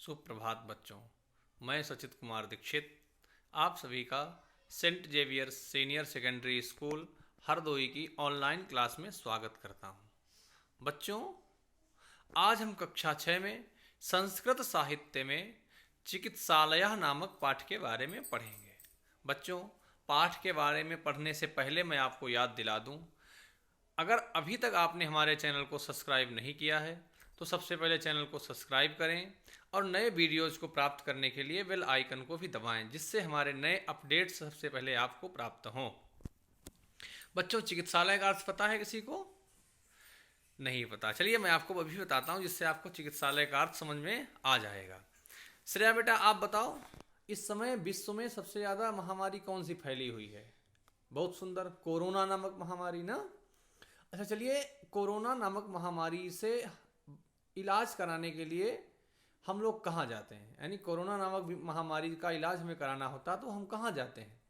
सुप्रभात बच्चों। मैं सचित कुमार दीक्षित आप सभी का Saint Xavier's senior secondary school Hardoi की ऑनलाइन क्लास में स्वागत करता हूं। बच्चों, आज हम कक्षा 6 में संस्कृत साहित्य में चिकित्सालय नामक पाठ के बारे में पढ़ेंगे। बच्चों, पाठ के बारे में पढ़ने से पहले मैं आपको याद दिला दूं, अगर अभी तक आपने हमारे चैनल को सब्सक्राइब नहीं किया है तो सबसे पहले चैनल को सब्सक्राइब करें और नए वीडियोज़ को प्राप्त करने के लिए बेल आइकन को भी दबाएं, जिससे हमारे नए अपडेट्स सबसे पहले आपको प्राप्त हों। बच्चों, चिकित्सालय का अर्थ पता है किसी को? नहीं पता? चलिए मैं आपको अभी बताता हूं, जिससे आपको चिकित्सालय का अर्थ समझ में आ जाएगा। श्रेया बेटा, आप बताओ, इस समय विश्व में सबसे ज़्यादा महामारी कौन सी फैली हुई है? बहुत सुंदर, कोरोना नामक महामारी ना। अच्छा चलिए, कोरोना नामक महामारी से इलाज कराने के लिए हम लोग कहाँ जाते हैं? यानी कोरोना नामक महामारी का इलाज हमें कराना होता तो हम कहाँ जाते हैं?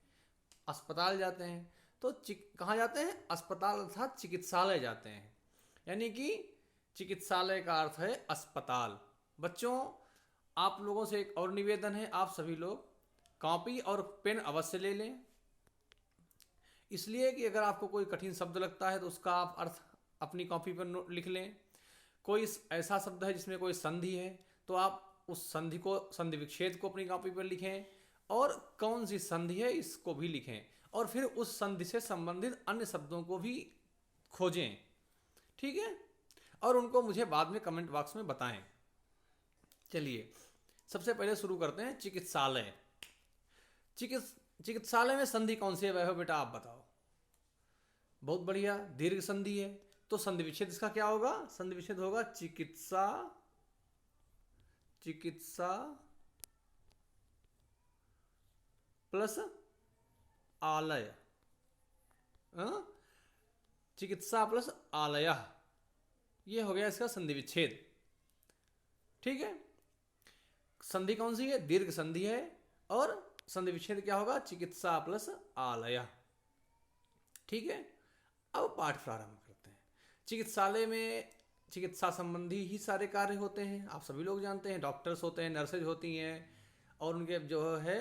अस्पताल जाते हैं। तो कहाँ जाते हैं? अस्पताल अर्थात चिकित्सालय जाते हैं। यानी कि चिकित्सालय का अर्थ है अस्पताल। बच्चों, आप लोगों से एक और निवेदन है, आप सभी लोग कॉपी और पेन अवश्य ले लें, इसलिए कि अगर आपको कोई कठिन शब्द लगता है तो उसका आप अर्थ अपनी कॉपी पर लिख लें। कोई ऐसा शब्द है जिसमें कोई संधि है तो आप उस संधि को, संधि विच्छेद को अपनी कॉपी पर लिखें, और कौन सी संधि है इसको भी लिखें, और फिर उस संधि से संबंधित अन्य शब्दों को भी खोजें, ठीक है? और उनको मुझे बाद में कमेंट बॉक्स में बताएं। चलिए सबसे पहले शुरू करते हैं चिकित्सालय। चिकित्सालय में संधि कौन सी है वैभव बेटा, आप बताओ। बहुत बढ़िया, दीर्घ संधि है। तो संधि विच्छेद इसका क्या होगा? संधि विच्छेद होगा चिकित्सा प्लस आलय। चिकित्सा प्लस आलय, ये हो गया इसका संधि विच्छेद। ठीक है, संधि कौन सी है? दीर्घ संधि है। और संधि विच्छेद क्या होगा? चिकित्सा प्लस आलय। ठीक है, अब पाठ प्रारंभ करते हैं। चिकित्सालय में चिकित्सा संबंधी ही सारे कार्य होते हैं, आप सभी लोग जानते हैं। डॉक्टर्स होते हैं, नर्सेज होती हैं, और उनके जो है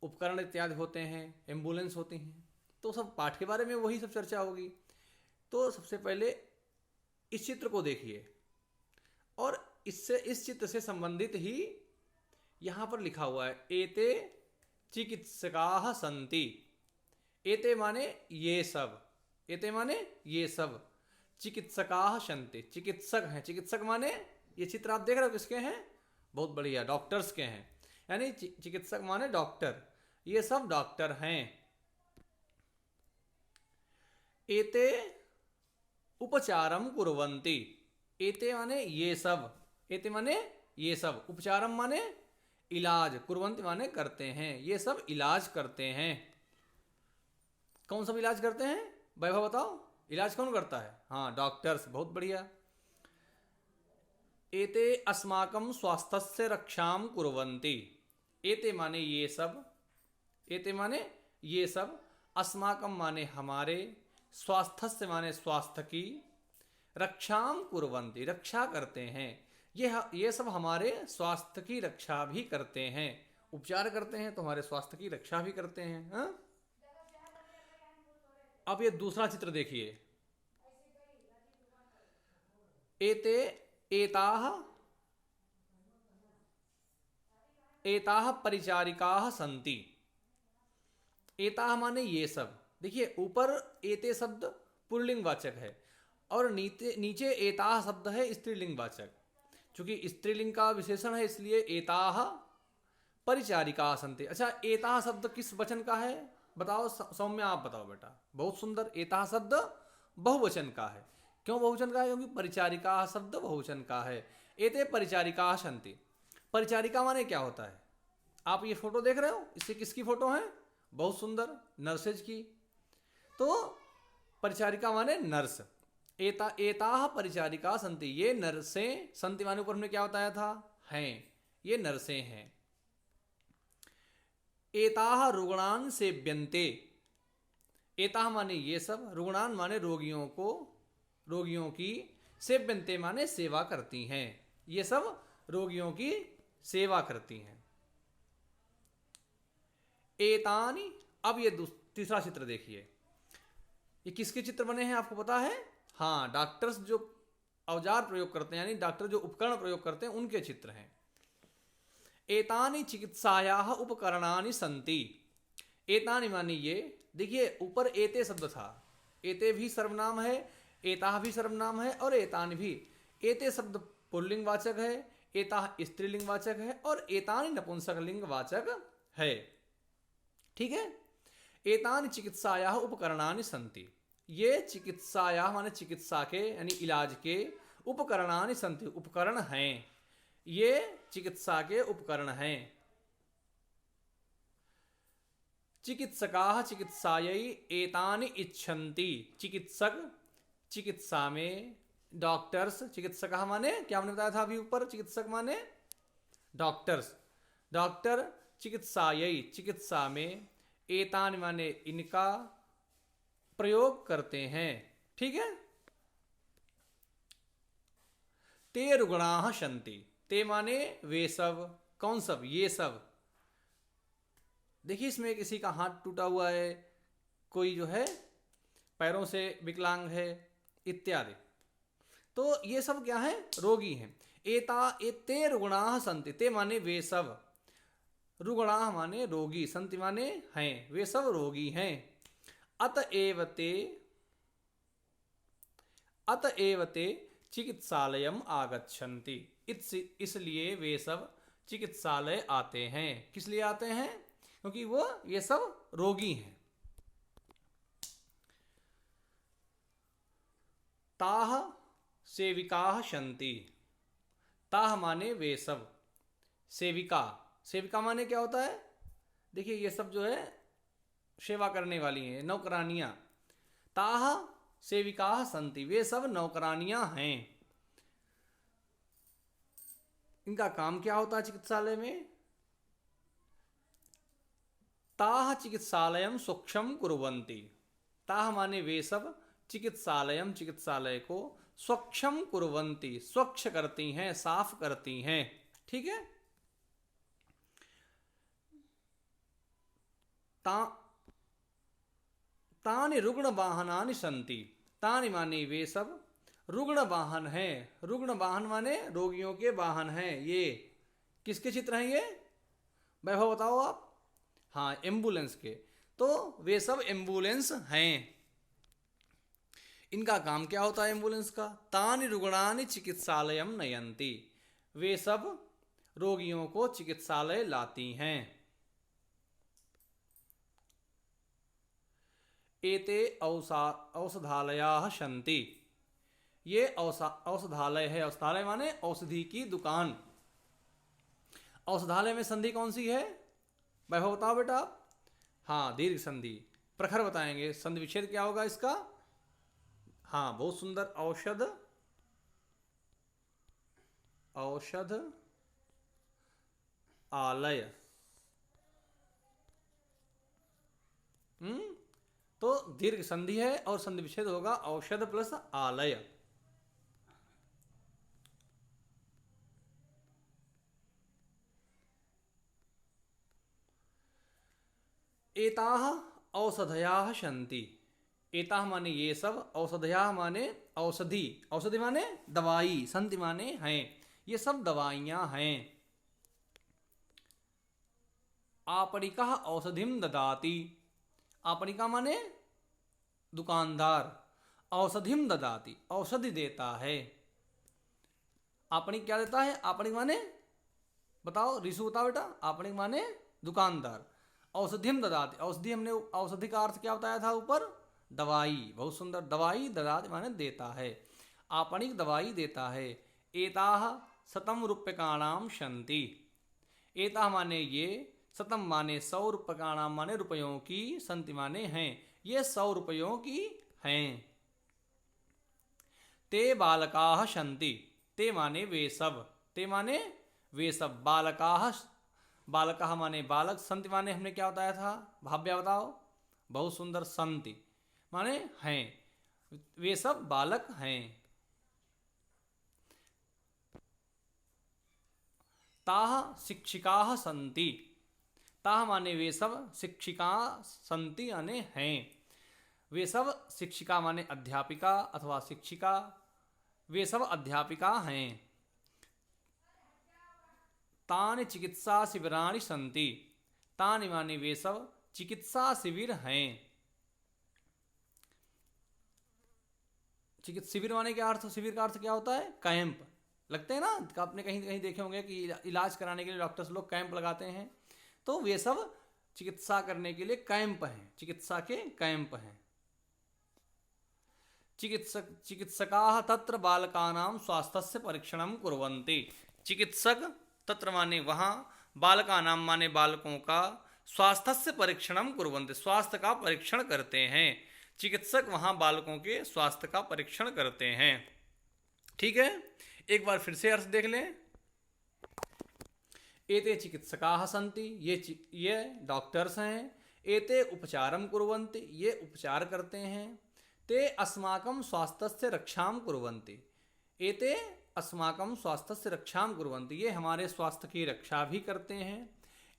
उपकरण इत्यादि होते हैं, एम्बुलेंस होती हैं। तो सब पाठ के बारे में वही सब चर्चा होगी। तो सबसे पहले इस चित्र को देखिए, और इससे, इस चित्र से संबंधित ही यहाँ पर लिखा हुआ है, एते चिकित्सकाः सन्ति। एते माने ये सब, एते माने ये सब, चिकित्सकाः सन्ति, चिकित्सक हैं। चिकित्सक माने, ये चित्र आप देख रहे हो किसके हैं? बहुत बढ़िया, डॉक्टर्स के हैं। यानी चिकित्सक माने डॉक्टर, ये सब डॉक्टर हैं। एते उपचारम कुर्वन्ति। एते माने ये सब, एते माने ये सब, उपचारम माने इलाज, कुर्वन्ति माने करते हैं, ये सब इलाज करते हैं। कौन सब इलाज करते हैं वैभव बताओ? इलाज कौन करता है? हाँ, डॉक्टर्स। बहुत बढ़िया। एते अस्माकं स्वास्थ्यस्य रक्षां कुर्वन्ति। एते माने ये सब, एते माने ये सब, अस्माकं माने हमारे, स्वास्थ्यस्य माने स्वास्थ्य की, रक्षां कुर्वन्ति रक्षा करते हैं। ये सब हमारे स्वास्थ्य की रक्षा भी करते हैं। उपचार करते हैं तो हमारे स्वास्थ्य की रक्षा भी करते हैं। हा? अब ये दूसरा चित्र देखिए। एते एताः एताः परिचारिकाः सन्ति। एताः माने ये सब। देखिए ऊपर एते शब्द पुल्लिंग वाचक है, और नीचे एताः शब्द है स्त्रीलिंग वाचक। चूंकि स्त्रीलिंग का विशेषण है इसलिए एताः परिचारिकाः सन्ति। अच्छा, एताः शब्द किस वचन का है बताओ? सौम्य आप बताओ बेटा। बहुत सुंदर, एताः शब्द बहुवचन का है। क्यों बहुवचन का है? क्योंकि परिचारिका शब्द बहुवचन का है। एते परिचारिका सन्ति। परिचारिका माने क्या होता है? आप ये फोटो देख रहे हो, इससे किसकी फोटो है? बहुत सुंदर, नर्सेज की। तो परिचारिका माने नर्स। एताः परिचारिका सन्ति, ये नर्सें। सन्ति माने ऊपर हमने क्या बताया था? हैं, ये नर्सें हैं। एताः रुग्णान् सेव्यन्ते। एताः माने ये सब, रुग्णान माने रोगियों को, रोगियों की, सेव्यन्ते माने सेवा करती हैं। ये सब रोगियों की सेवा करती हैं। एतानी, अब ये तीसरा चित्र देखिए, ये किसके चित्र बने हैं आपको पता है? हाँ, डॉक्टर्स जो औजार प्रयोग करते हैं, यानी डॉक्टर जो उपकरण प्रयोग करते हैं उनके चित्र हैं। एतानि चिकित्सायाः उपकरणानि सन्ति। एतानि मानी ये, देखिए ऊपर एते शब्द था, एते भी सर्वनाम है, एताह भी सर्वनाम है और एतानि भी। एते शब्द पुल्लिंग वाचक है, एताह स्त्रीलिंग वाचक है और एतानि नपुंसकलिंग वाचक है। ठीक है। एतानि चिकित्सायाः उपकरणानि सन्ति, ये चिकित्सायाः माने चिकित्सा के यानी इलाज के, उपकरणानि सन्ति उपकरण हैं, ये चिकित्सा के उपकरण हैं। चिकित्सकाः चिकित्सायै एतानि इच्छन्ति, चिकित्सक चिकित्सा में, डॉक्टर्स चिकित्सकाः माने क्या हमने बताया था अभी ऊपर, चिकित्सक माने डॉक्टर्स, डॉक्टर चिकित्सायै चिकित्सा में, एतानि माने इनका प्रयोग करते हैं। ठीक है। ते रुग्णाः सन्ति, ते माने वे सब, कौन सब, ये सब। देखिए इसमें किसी का हाथ टूटा हुआ है, कोई जो है पैरों से विकलांग है इत्यादि, तो ये सब क्या है, रोगी हैं। एते रुग्णाः सन्ति, ते माने वे सब, रुग्णाः माने रोगी, सन्ति माने हैं, वे सब रोगी हैं। अतएव ते चिकित्सालयम आगच्छन्ति, इसलिए वे सब चिकित्सालय आते हैं। किस लिए आते हैं? क्योंकि वो ये सब रोगी हैं। ताह सेविकाः सन्ति, ताह माने वे सब, सेविका, सेविका माने क्या होता है? देखिए ये सब जो है सेवा करने वाली हैं, नौकरानियां। ताह सेविकाः सन्ति, वे सब नौकरानियां हैं। इनका काम क्या होता है चिकित्सालय में? ताह चिकित्सालयम स्वच्छम कुर्वन्ति, ताह माने वे सब चिकित्सालयम चिकित्सालय को, स्वच्छम कुर्वन्ति स्वच्छ करती हैं, साफ करती हैं। ठीक है। तानि रुग्ण वाहनानि सन्ति, तानि माने वे सब रुग्ण वाहन हैं, रुग्ण वाहन माने रोगियों के वाहन हैं। ये किसके चित्र हैं ये? वैभव बताओ आप। हाँ, एम्बुलेंस के, तो वे सब एम्बुलेंस हैं। इनका काम क्या होता है एम्बुलेंस का? तानि रुग्णानि चिकित्सालयम नयन्ति, वे सब रोगियों को चिकित्सालय लाती हैं। एते औषधालयाः सन्ति, ये औषधालय है, औषधालय माने औषधि की दुकान। औषधालय में संधि कौन सी है? वैभव बताओ बेटा आप। हाँ, दीर्घ संधि। प्रखर बताएंगे संधि विच्छेद क्या होगा इसका। हाँ, बहुत सुंदर। औषध, औषध आलय। तो दीर्घ संधि है और संधि विच्छेद होगा औषध प्लस आलय। एताः औषधयाः सन्ति, एताः माने ये सब, औषधयाः माने औषधि, औषधि माने दवाई, सन्ति माने हैं, ये सब दवाइयां हैं। आपणिकः औषधिम ददाति, आपणिका माने दुकानदार, औषधिम ददाति औषधि देता है। आपणिक क्या देता है? आपणिक माने बताओ, रिशु बताओ बेटा। आपणिक माने दुकानदार, औषधिम ददाति, औषधि हमने औषधि का अर्थ क्या बताया था ऊपर? दवाई। बहुत सुंदर। दवाई ददाति माने देता है, आपणिक दवाई देता है। एताः शतम रूप्यकाणाम सन्ति, एताः माने ये, शतम माने 100, रूप्यकाणाम माने रुपयों की, सन्ति माने हैं, ये 100 रुपयों की हैं। ते बालकाः सन्ति, ते माने वे सब, ते माने वे सब। बालकाः, बालकाः माने बालक, सन्ति माने हमने क्या बताया था? भाव्या बताओ। बहुत सुंदर। सन्ति माने हैं, वे सब बालक हैं। ताः शिक्षिकाः सन्ति। ताः माने वे सब, शिक्षिका सन्ति यानी हैं। वे सब शिक्षिका माने अध्यापिका अथवा शिक्षिका, वे सब अध्यापिका हैं। तानि चिकित्सा शिबिराणि सन्ति। तानि माने वे सब चिकित्सा शिविर हैं। चिकित्सा शिविर माने क्या अर्थ, शिविर का अर्थ क्या होता है? कैंप लगते हैं ना, आपने कहीं कहीं देखे होंगे कि इलाज कराने के लिए डॉक्टर्स लोग कैंप लगाते हैं। तो वे सब चिकित्सा करने के लिए कैंप हैं, चिकित्सा के कैंप हैं। चिकित्सकाः तत्र बालकानां स्वास्थ्यस्य परीक्षणं कुर्वन्ति। चिकित्सक तत्र माने वहाँ, बालकानां माने बालकों का, स्वास्थ्यस्य परीक्षणं कुर्वन्ति स्वास्थ्य का परीक्षण करते हैं। चिकित्सक वहाँ बालकों के स्वास्थ्य का परीक्षण करते हैं। ठीक है, एक बार फिर से अर्थ देख लें। एते चिकित्सकाः सन्ति, ये डॉक्टर्स हैं। एते उपचारं कुर्वन्ति, ये उपचार करते हैं। ते अस्माकं स्वास्थ्यस्य रक्षां कुर्वन्ति। एते अस्माकं स्वास्थ्यस्य रक्षां कुर्वन्ति, ये हमारे स्वास्थ्य की रक्षा भी करते हैं।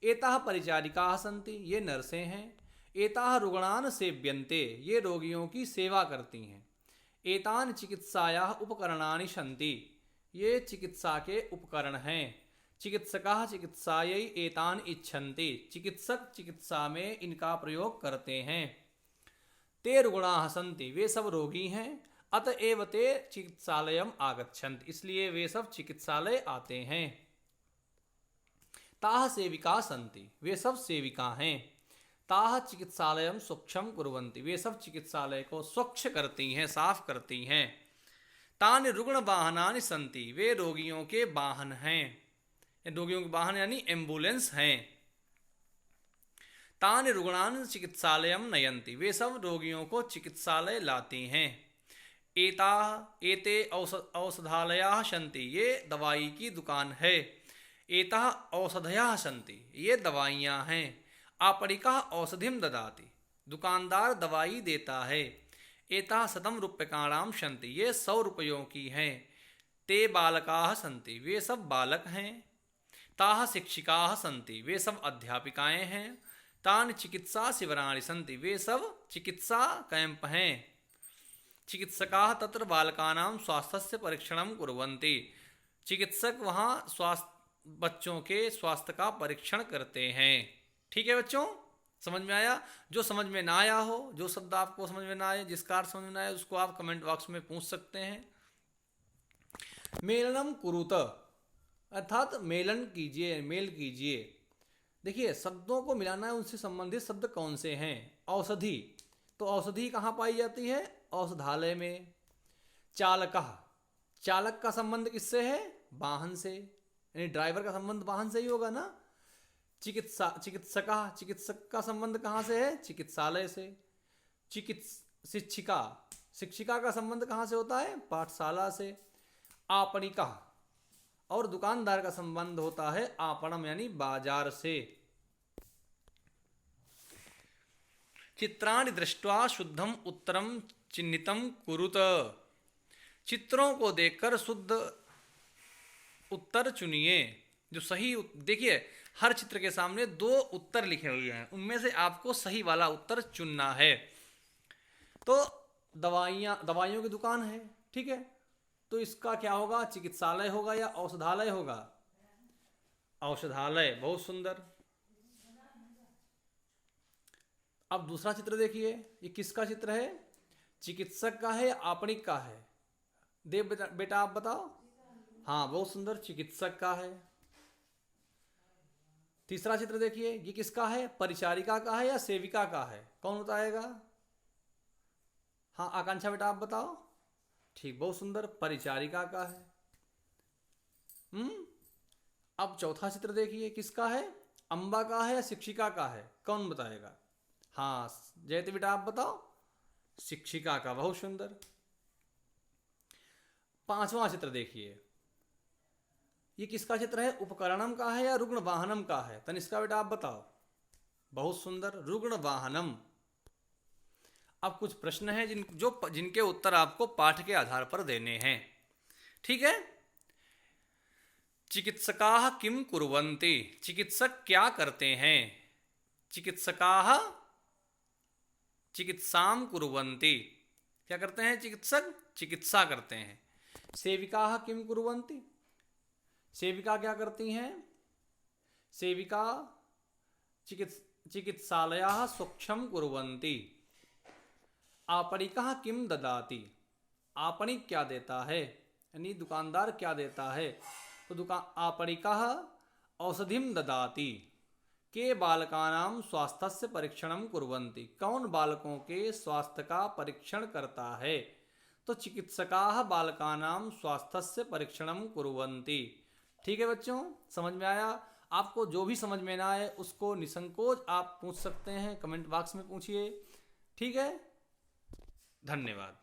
एताः परिचारिकाः सन्ति, ये नर्सें हैं। एताः रुग्णान् सेव्यन्ते, ये रोगियों की सेवा करती हैं। एतान् चिकित्सायाः उपकरणानि सन्ति, ये चिकित्सा के उपकरण हैं। चिकित्सकाः चिकित्सायै एतान् इच्छन्ति, चिकित्सक चिकित्सा में इनका प्रयोग करते हैं। ते रुग्णाः सन्ति, वे सब रोगी हैं। अतएव ते चिकित्सालयम् आगच्छन्ति, इसलिए वे सब चिकित्सालय आते हैं। ताः सेविका सन्ति, वे सब सेविका हैं। ताः चिकित्सालयं स्वच्छं कुर्वन्ति, वे सब चिकित्सालय को स्वच्छ करती हैं, साफ करती हैं। तानि रुग्ण वाहनानि सन्ति, वे रोगियों के वाहन हैं। रोगियों के वाहन यानी एम्बुलेंस हैं। तानि रुग्णान् चिकित्सालयं नयन्ति, वे सब रोगियों को चिकित्सालय लाती हैं। एते औषधालयाः सन्ति, ये दवाई की दुकान है। एताः औषधयः सन्ति, ये दवाइयाँ हैं। आपणिकः औषधिं ददाति, दुकानदार दवाई देता है। एताः 100 रूप्यकाणां सन्ति, ये 100 रुपयों की हैं। ते बालकाः सन्ति, वे सब बालक हैं। ताः शिक्षिकाः सन्ति, वे सब अध्यापिकाएं हैं। तानि चिकित्सा शिबिराणि सन्ति, वे सब चिकित्सा कैंप हैं। चिकित्सकाः तत्र बालकानां स्वास्थ्यस्य परीक्षणं कुर्वन्ति, चिकित्सक वहाँ बच्चों के स्वास्थ्य का परीक्षण करते हैं। ठीक है बच्चों, समझ में आया? जो समझ में ना आया हो, जो शब्द आपको समझ में ना आए, जिसका अर्थ समझ में ना आए, उसको आप कमेंट बॉक्स में पूछ सकते हैं। मेलनम कुरुत अर्थात मेलन कीजिए, मेल कीजिए। देखिए शब्दों को मिलाना है, उनसे संबंधित शब्द कौन से हैं? औषधि, तो औषधि कहाँ पाई जाती है? औषधालय में। चालकः, चालक का संबंध किससे है? वाहन से, यानी ड्राइवर का संबंध वाहन से ही होगा ना। चिकित्सका, चिकित्सक का संबंध कहाँ से है? चिकित्सालय से। शिक्षिका, शिक्षिका का संबंध कहाँ से होता है? पाठशाला से। आपणिका, और दुकानदार का संबंध होता है आपणम यानी बाजार से। चित्राणि दृष्ट्वा शुद्धम उत्तरम चिन्हितम कुरुत, चित्रों को देखकर शुद्ध उत्तर चुनिए। जो सही, देखिए हर चित्र के सामने 2 उत्तर लिखे हुए हैं, उनमें से आपको सही वाला उत्तर चुनना है। तो दवाइयों की दुकान है, ठीक है, तो इसका क्या होगा? चिकित्सालय होगा या औषधालय होगा? औषधालय, बहुत सुंदर। अब दूसरा चित्र देखिए, ये किसका चित्र है? चिकित्सक का है या आपणिक का है? देव बेटा आप बताओ। हाँ बहुत सुंदर, चिकित्सक का है। तीसरा चित्र देखिए, ये किसका है? परिचारिका का है या सेविका का है? कौन बताएगा? हाँ आकांक्षा बेटा आप बताओ। ठीक, बहुत सुंदर, परिचारिका का है। अब चौथा चित्र देखिए, किसका है? अम्बा का है या शिक्षिका का है? कौन बताएगा? हाँ जयती बेटा आप बताओ। शिक्षिका का, बहुत सुंदर। पांचवा चित्र देखिए, ये किसका चित्र है? उपकरणम का है या रुग्ण वाहनम का है? तनिष्का बेटा आप बताओ। बहुत सुंदर, रुग्ण वाहनम। अब कुछ प्रश्न हैं जिनके उत्तर आपको पाठ के आधार पर देने हैं, ठीक है। चिकित्सकाः किं कुर्वन्ति? चिकित्सक क्या करते हैं? चिकित्सकाः चिकित्सां कुर्वन्ति। क्या करते हैं चिकित्सक? चिकित्सा करते हैं। सेविकाः किं कुर्वन्ति? सेविका क्या करती हैं? सेविका चिकित्सालयाः स्वच्छं कुर्वन्ति। आपणिकः किं ददाति? आपणिक क्या देता है, यानी दुकानदार क्या देता है? तो आपणिकः औषधिं ददाति। के बालकानां स्वास्थ्यस्य परीक्षणं कुर्वन्ति। कौन बालकों के स्वास्थ्य का परीक्षण करता है? तो चिकित्सकाः बालकानां स्वास्थ्यस्य परीक्षणं कुर्वन्ति। ठीक है बच्चों, समझ में आया? आपको जो भी समझ में ना आए उसको निसंकोच आप पूछ सकते हैं, कमेंट बॉक्स में पूछिए। ठीक है, धन्यवाद।